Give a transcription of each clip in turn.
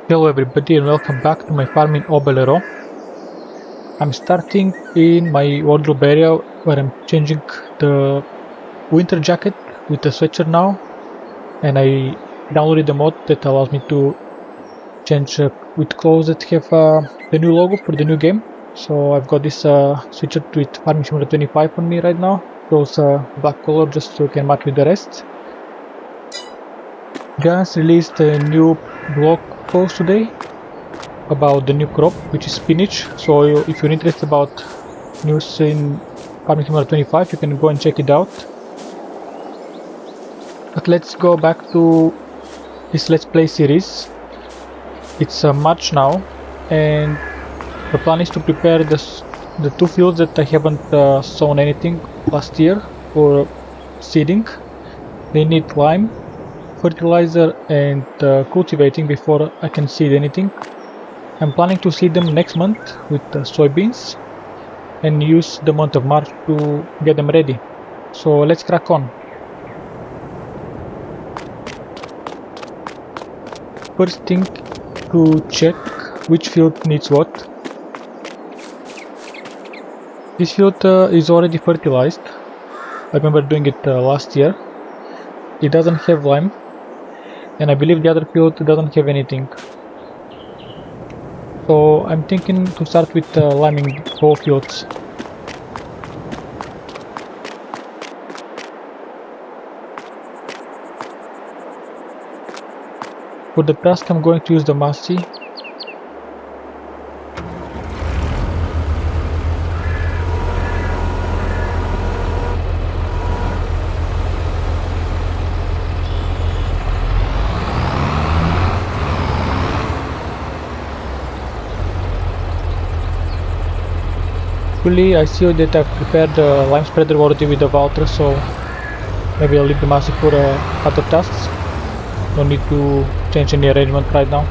Hello everybody and welcome back to my farm in Haut-Beyleron. I'm starting in my wardrobe area where I'm changing the winter jacket with the sweatshirt now, and I downloaded the mod that allows me to change with clothes that have the new logo for the new game. So I've got this sweatshirt with Farming Simulator 25 on me right now. Those black color just so it can match with the rest. Guys released a new blog post today about the new crop, which is spinach. So if you're interested about news in Farming Simulator 25, you can go and check it out. But let's go back to this Let's Play series. It's March now, and the plan is to prepare the two fields that I haven't sown anything last year for seeding. They need lime, fertilizer, and cultivating before I can seed anything. I'm planning to seed them next month with soybeans and use the month of March to get them ready. So let's crack on. First thing to check which field needs what. This field is already fertilized. I remember doing it last year. It doesn't have lime, and I believe the other field doesn't have anything. So I'm thinking to start with liming both fields. For the task I'm going to use the Massey. I see that I've prepared the lime spreader already with the Valtra, so maybe I'll leave the Massey for other tasks. No need to change any arrangement right now.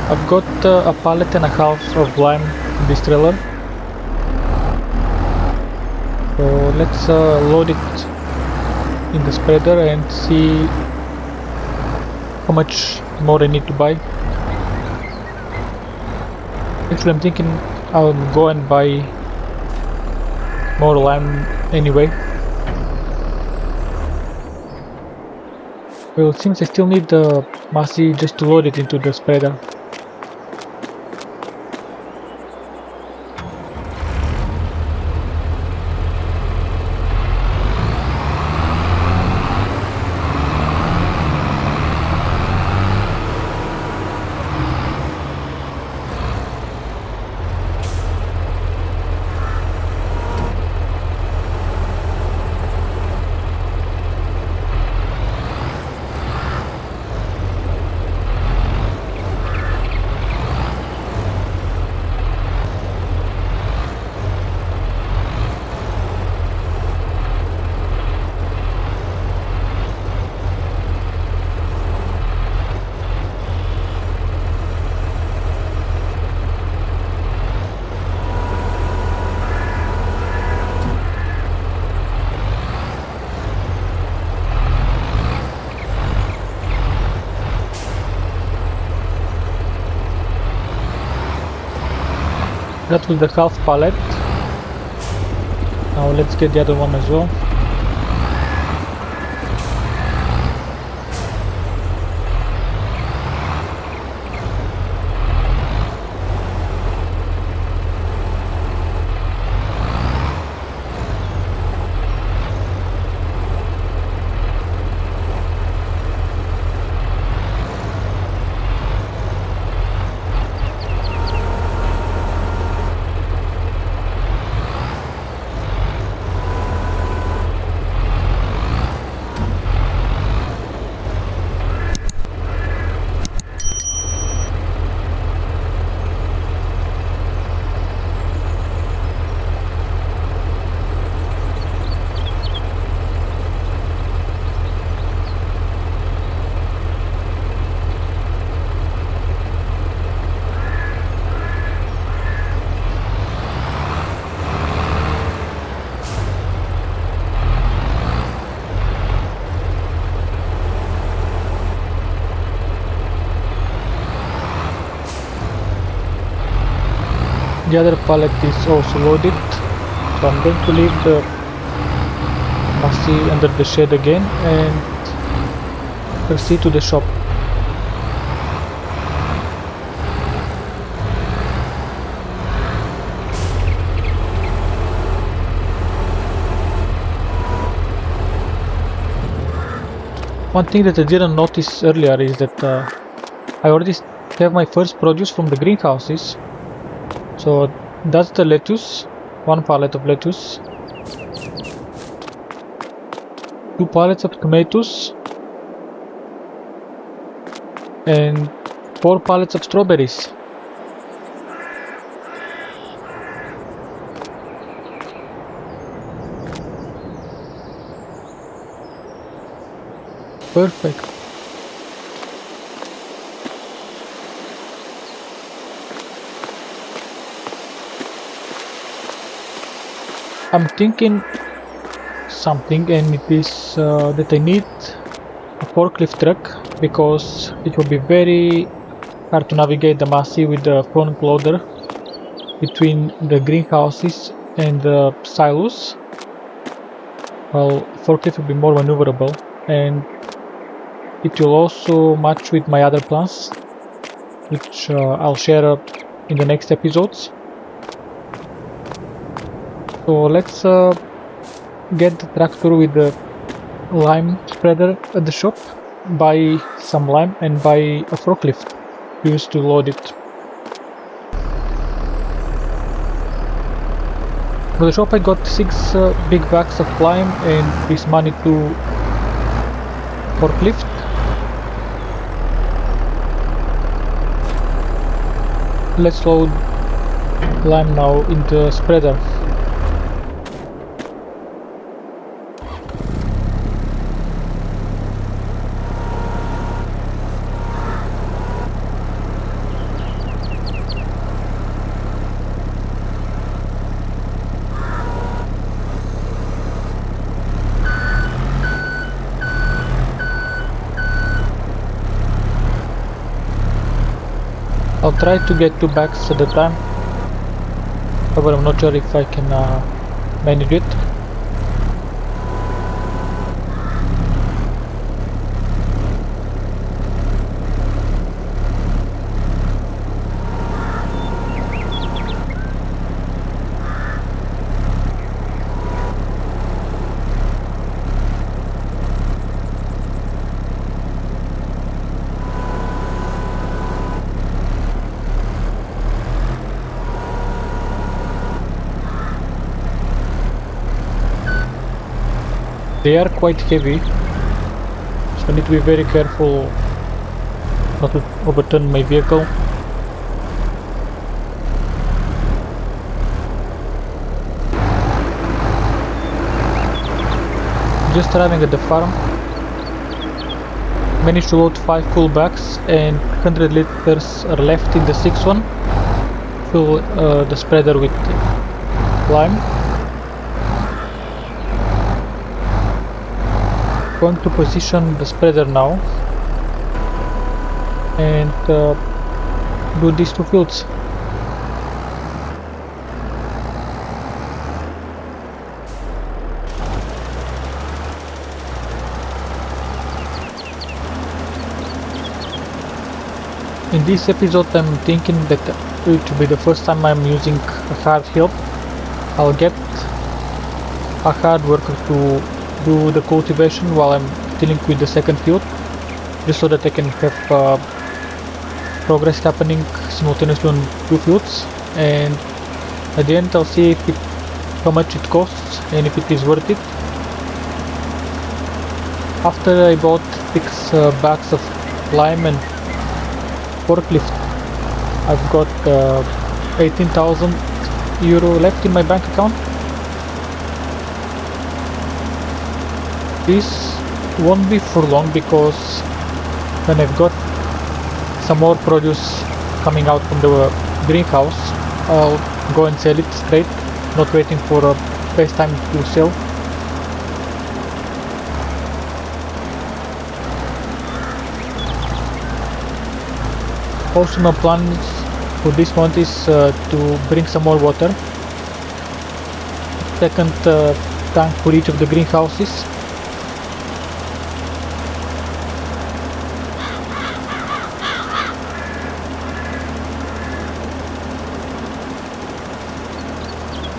I've got a pallet and a half of lime in this trailer. So let's load it in the spreader and see how much more I need to buy. Actually, I'm thinking I'll go and buy more lime anyway. Well, it seems I still need the Massey just to load it into the spreader. That was the half pallet. Now let's get the other one as well. The other pallet is also loaded, so I'm going to leave the Massey under the shed again and proceed to the shop. One thing that I didn't notice earlier is that I already have my first produce from the greenhouses. So that's the lettuce, one pallet of lettuce, 2 pallets of tomatoes, and 4 pallets of strawberries. Perfect. I'm thinking something, and it is that I need a forklift truck because it will be very hard to navigate the Massey with the front loader between the greenhouses and the silos. Well, forklift will be more maneuverable, and it will also match with my other plans, which I'll share in the next episodes. So let's get the tractor with the lime spreader at the shop, buy some lime and buy a forklift used to load it. For the shop I got 6 big bags of lime and this money to forklift. Let's load lime now in the spreader. I'll try to get 2 bags at a time, but I'm not sure if I can manage it. They are quite heavy, so I need to be very careful not to overturn my vehicle. Just arriving at the farm, managed to load 5 full bags and 100 liters are left in the 6th one. Fill the spreader with lime. Going to position the spreader now and do these 2 fields. In this episode I'm thinking that it will be the first time I'm using a hard help. I'll get a hard worker to do the cultivation while I'm dealing with the second field, just so that I can have progress happening simultaneously on 2 fields, and at the end I'll see how much it costs and if it is worth it. After I bought 6 bags of lime and forklift, I've got 18,000 euro left in my bank account. This won't be for long because when I've got some more produce coming out from the greenhouse, I'll go and sell it straight, not waiting for a best time to sell. Also my plan is for this one is to bring some more water. Second tank for each of the greenhouses.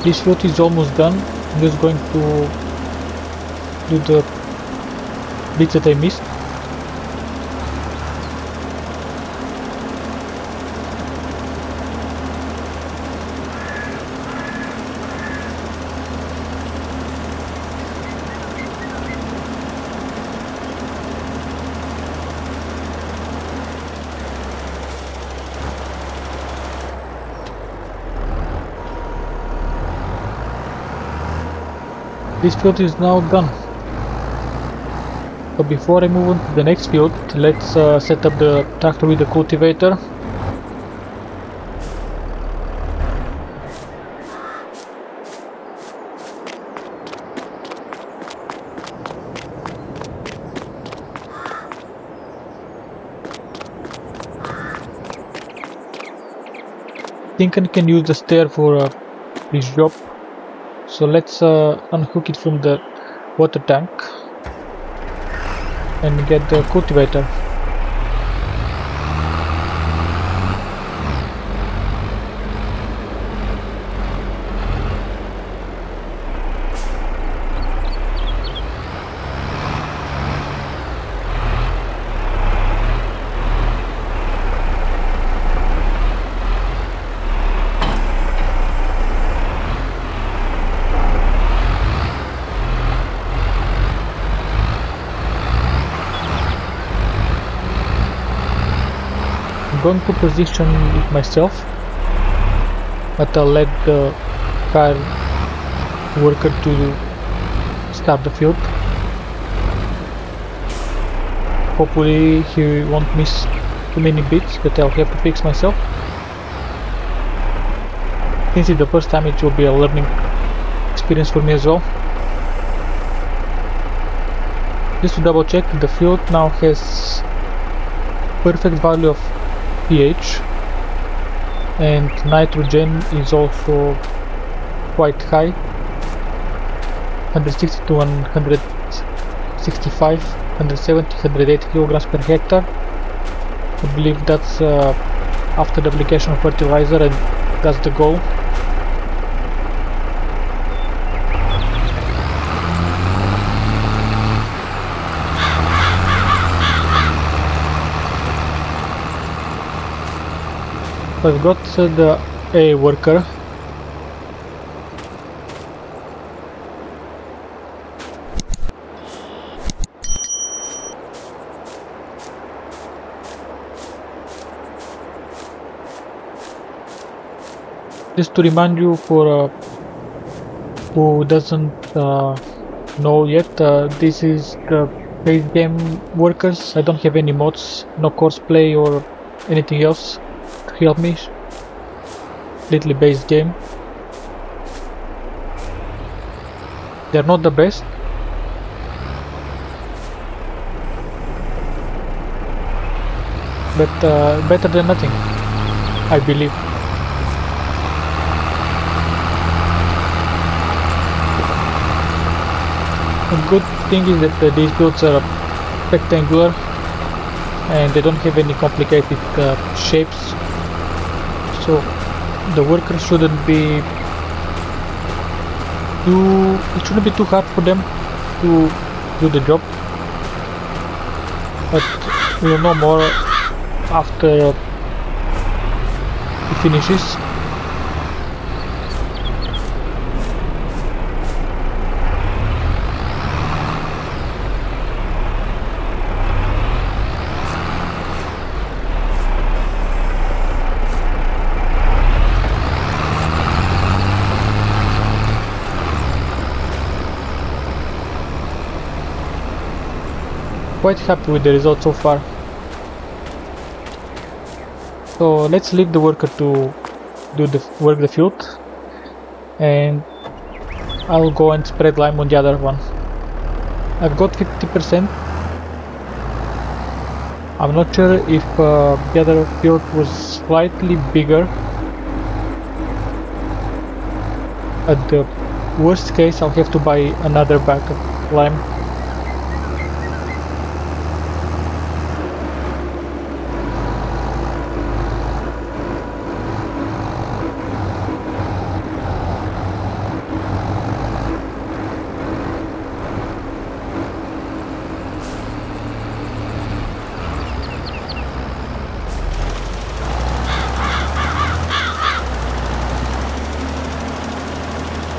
This field is almost done. I'm just going to do the bits that I missed. This field is now done. But before I move on to the next field, let's set up the tractor with the cultivator. I think I can use the stair for this job. So let's unhook it from the water tank and get the cultivator. I'm going to position it myself, but I'll let the car worker to start the field. Hopefully he won't miss too many bits that I'll have to fix myself. Since it's the first time, it will be a learning experience for me as well. Just to double check, the field now has perfect value of pH, and nitrogen is also quite high, 160 to 165, 170, 180 kilograms per hectare. I believe that's after the application of fertilizer, and that's the goal. I've got the A worker. Just to remind you, for who doesn't know yet, this is the base game workers. I don't have any mods, no courseplay or anything else to help me. Completely base game. They're not the best, but better than nothing, I believe. The good thing is that these builds are rectangular and they don't have any complicated shapes, so the workers shouldn't be it shouldn't be too hard for them to do the job, but we'll know more after it finishes. Quite happy with the result so far. So let's leave the worker to work the field, and I'll go and spread lime on the other one. I've got 50%. I'm not sure if the other field was slightly bigger. At the worst case, I'll have to buy another bag of lime.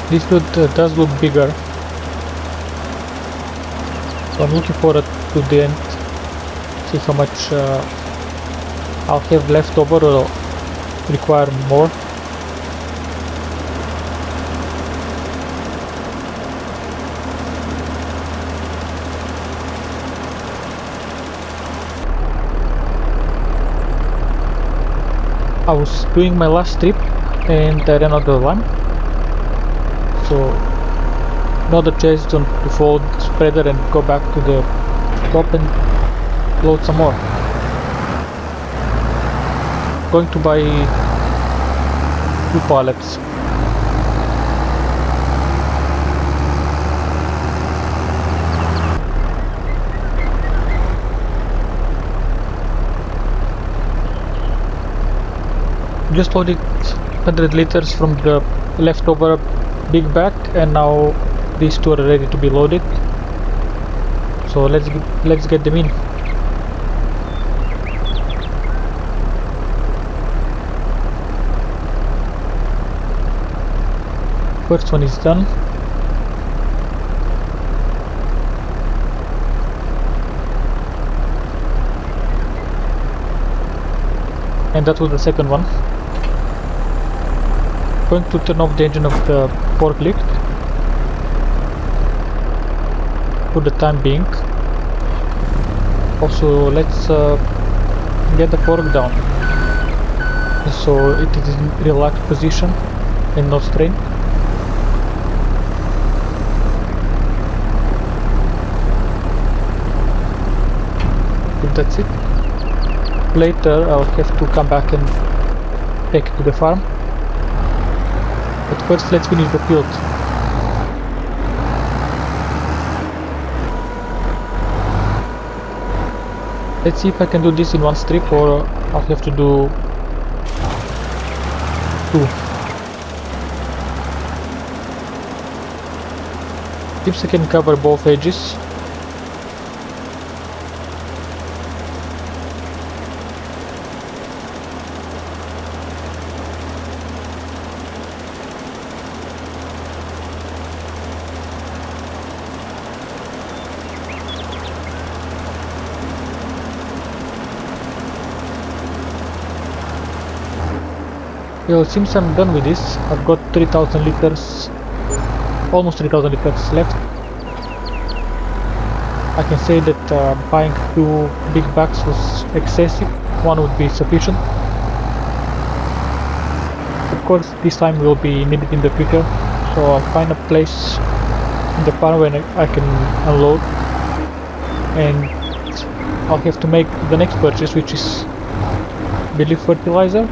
This field does look bigger, so I'm looking forward to the end, see how much I'll have left over or require more. I was doing my last trip and I ran out of lime. So another chance to fold the spreader and go back to the top and load some more. Going to buy 2 pallets. Just loaded 100 liters from the leftover big bag, and now these 2 are ready to be loaded, so let's get them in. First one is done. And that was the second one. Going to turn off the engine of the forklift for the time being. Also, let's get the fork down so it is in relaxed position and not strained. If that's it. Later I'll have to come back and take it to the farm. But first, let's finish the field. Let's see if I can do this in one strip, or I'll have to do 2. If I can cover both edges. Well, it seems I'm done with this. I've got 3000 liters, almost 3000 liters left. I can say that buying 2 big bags was excessive. 1 would be sufficient. Of course, this time will be needed in the future, so I'll find a place in the farm where I can unload, and I'll have to make the next purchase, which is believe fertilizer.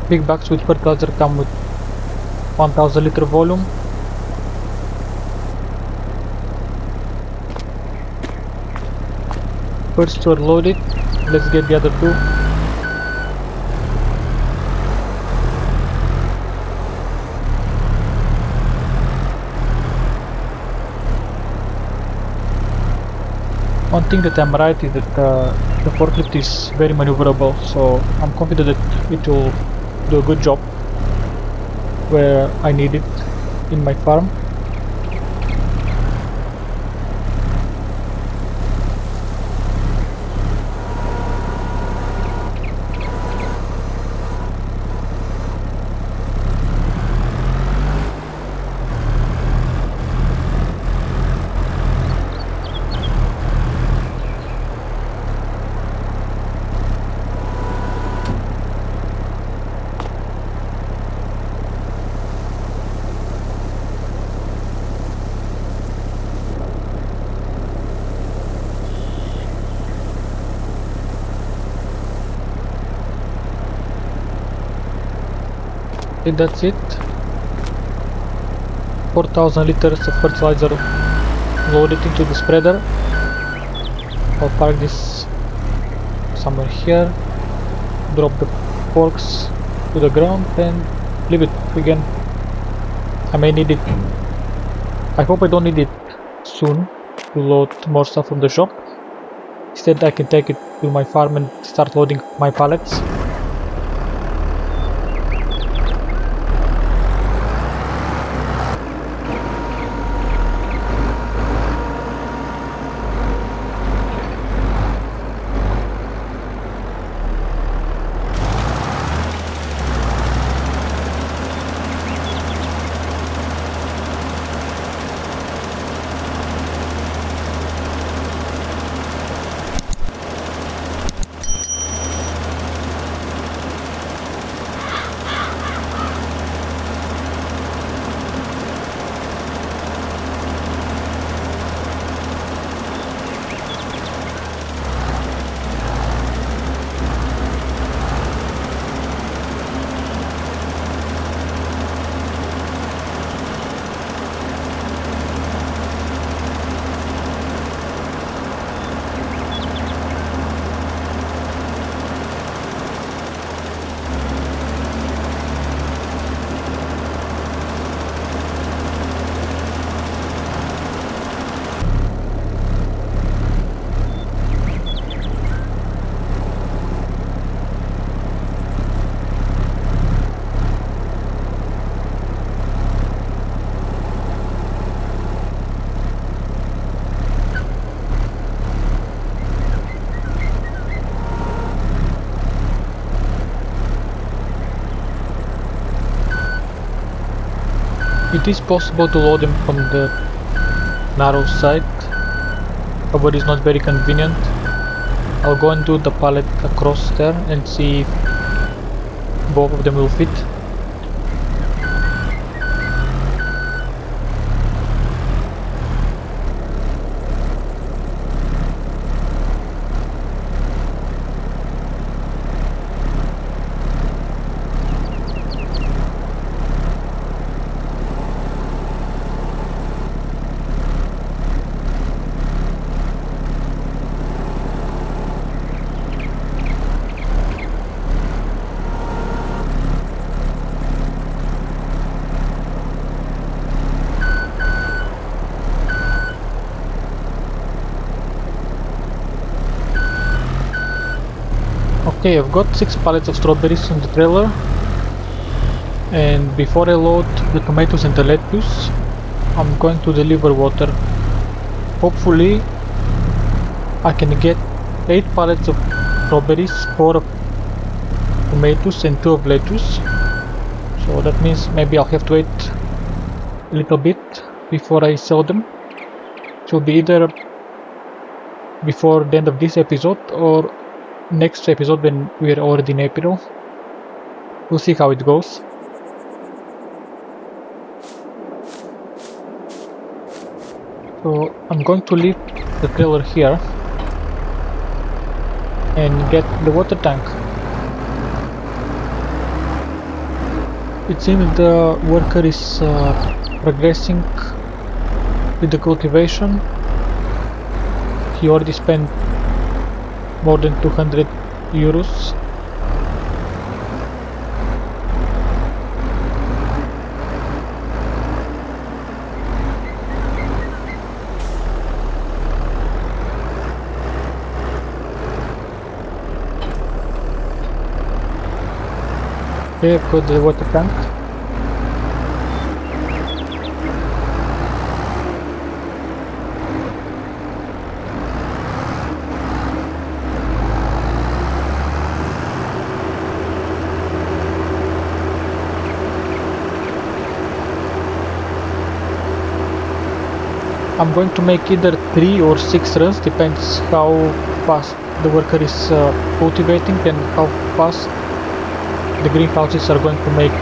Big bags with fertilizer come with 1000 liter volume. First 2 are loaded, let's get the other 2. One thing that I'm right is that the forklift is very maneuverable, so I'm confident that it will do a good job where I need it in my farm. And that's it. 4,000 liters of fertilizer loaded into the spreader. I'll park this somewhere here, drop the forks to the ground and leave it again. I may need it. I hope I don't need it soon to load more stuff from the shop. Instead I can take it to my farm and start loading my pallets. It is possible to load them from the narrow side, however it's not very convenient. I'll go and do the pallet across there and see if both of them will fit. Okay, I've got 6 pallets of strawberries on the trailer, and before I load the tomatoes and the lettuce, I'm going to deliver water. Hopefully I can get 8 pallets of strawberries, 4 of tomatoes and 2 of lettuce. So that means maybe I'll have to wait a little bit before I sell them. It will be either before the end of this episode or next episode when we're already in April. We'll see how it goes. So I'm going to leave the trailer here and get the water tank. It seems the worker is progressing with the cultivation. He already spent more than 200 euros. Okay, I've got the water tank. I'm going to make either 3 or 6 runs, depends how fast the worker is cultivating and how fast the greenhouses are going to make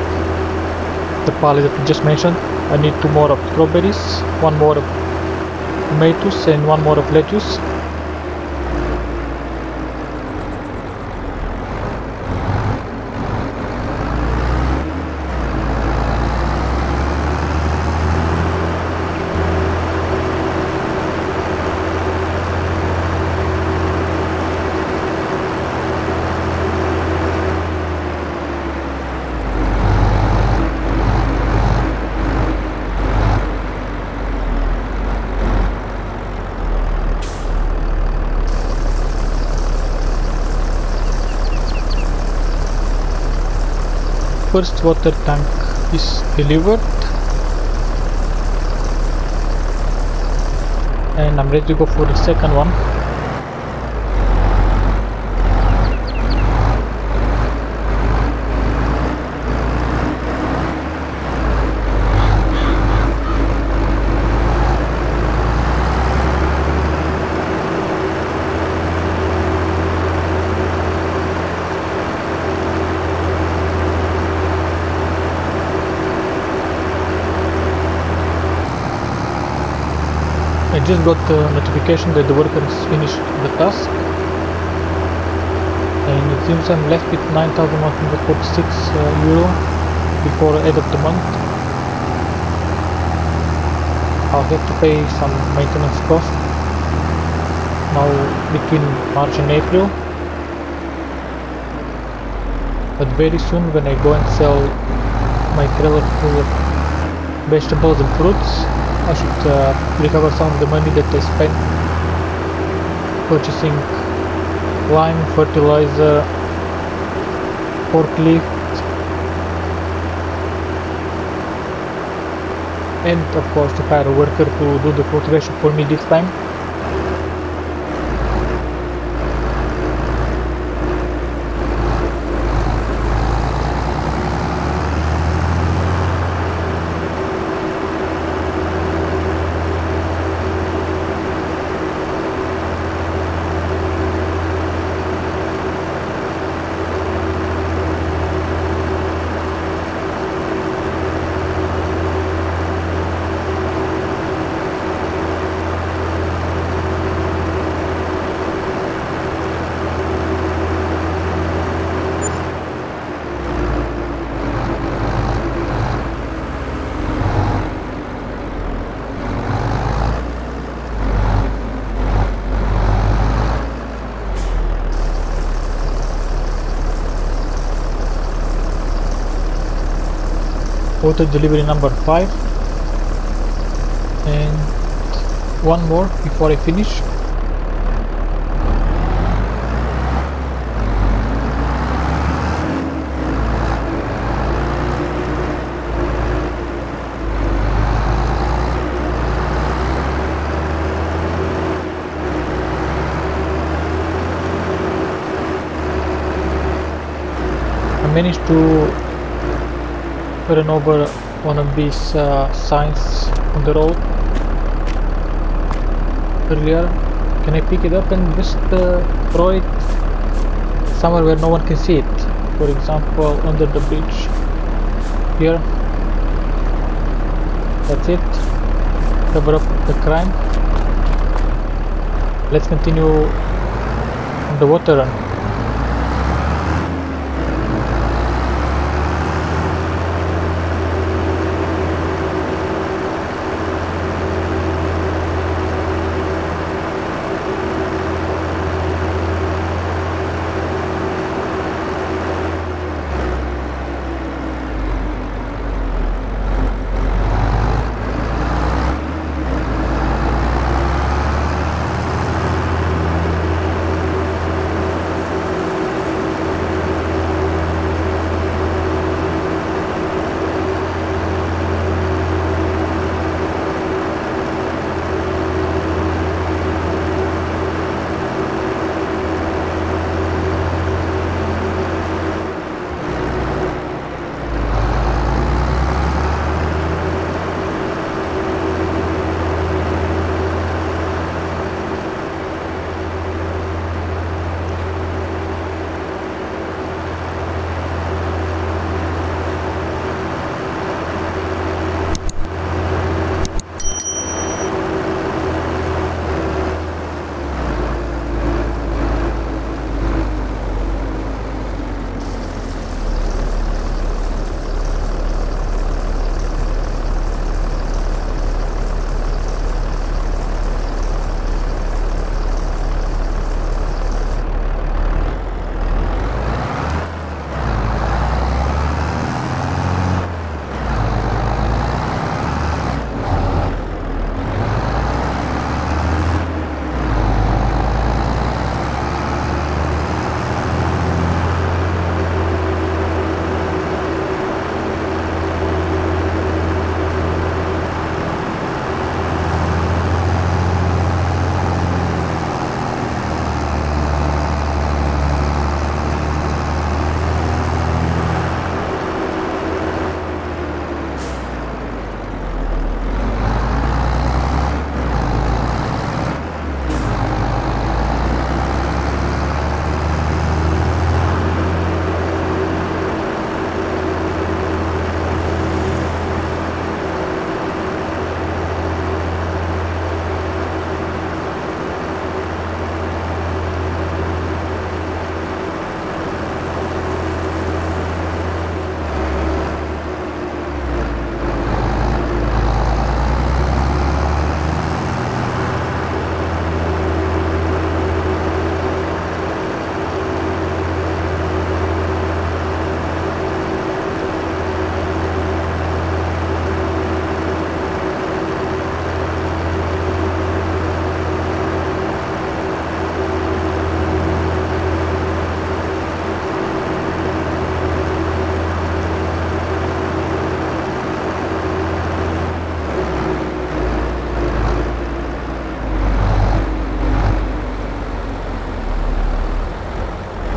the pallet that we just mentioned. I need 2 more of strawberries, 1 more of tomatoes and 1 more of lettuce. First water tank is delivered and I'm ready to go for the second one. I just got a notification that the worker has finished the task, and it seems I'm left with 9,146 euro before end of the month. I'll have to pay some maintenance cost now between March and April, but very soon when I go and sell my trailer full of vegetables and fruits, I should recover some of the money that I spent purchasing lime, fertilizer, forklift, and of course to hire a worker to do the cultivation for me this time. Water delivery number 5, and 1 more before I finish. I managed to run over one of these signs on the road earlier. Can I pick it up and just throw it somewhere where no one can see it? For example, under the bridge here. That's it. Cover up the crime. Let's continue on the water run.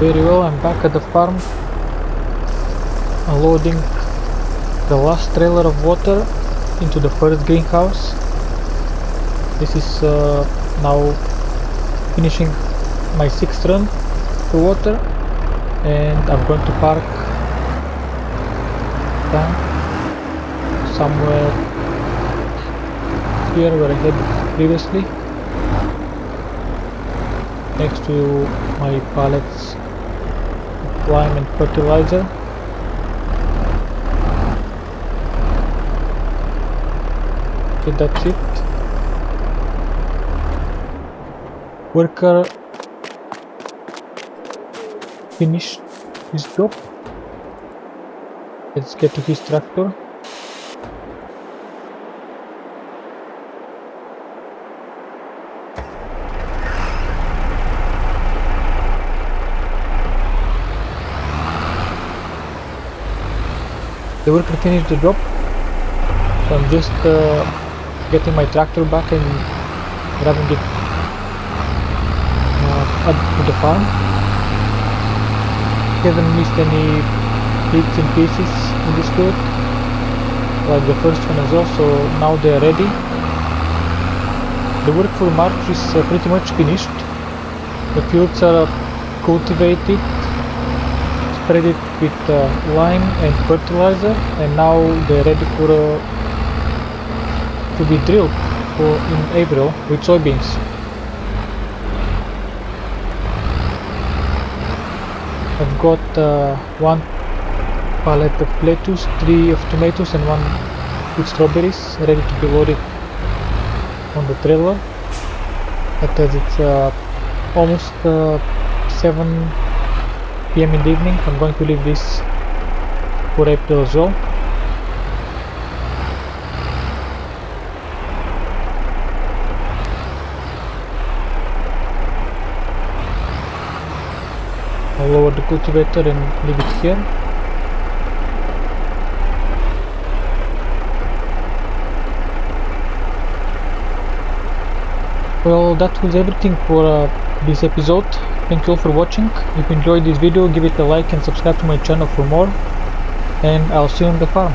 Very well, I'm back at the farm, unloading the last trailer of water into the first greenhouse. This is now finishing my 6th run for water, and I'm going to park tank somewhere here where I had it previously, next to my pallets of lime and fertilizer. Okay, that's it. Worker finished his job. Let's get to his tractor. The worker finished the job, so I'm just getting my tractor back and grabbing it up to the farm. Haven't missed any bits and pieces in this field, like the first one as well, so now they are ready. The work for March is pretty much finished. The fields are cultivated, spread it with lime and fertilizer, and now they're ready for to be drilled in April with soybeans. I've got 1 pallet of lettuce, 3 of tomatoes, and 1 with strawberries ready to be loaded on the trailer. But as it's almost 7 PM in the evening, I'm going to leave this for April as well. I'll lower the cultivator and leave it here. Well, that was everything for this episode. Thank you all for watching. If you enjoyed this video, give it a like and subscribe to my channel for more, and I'll see you on the farm.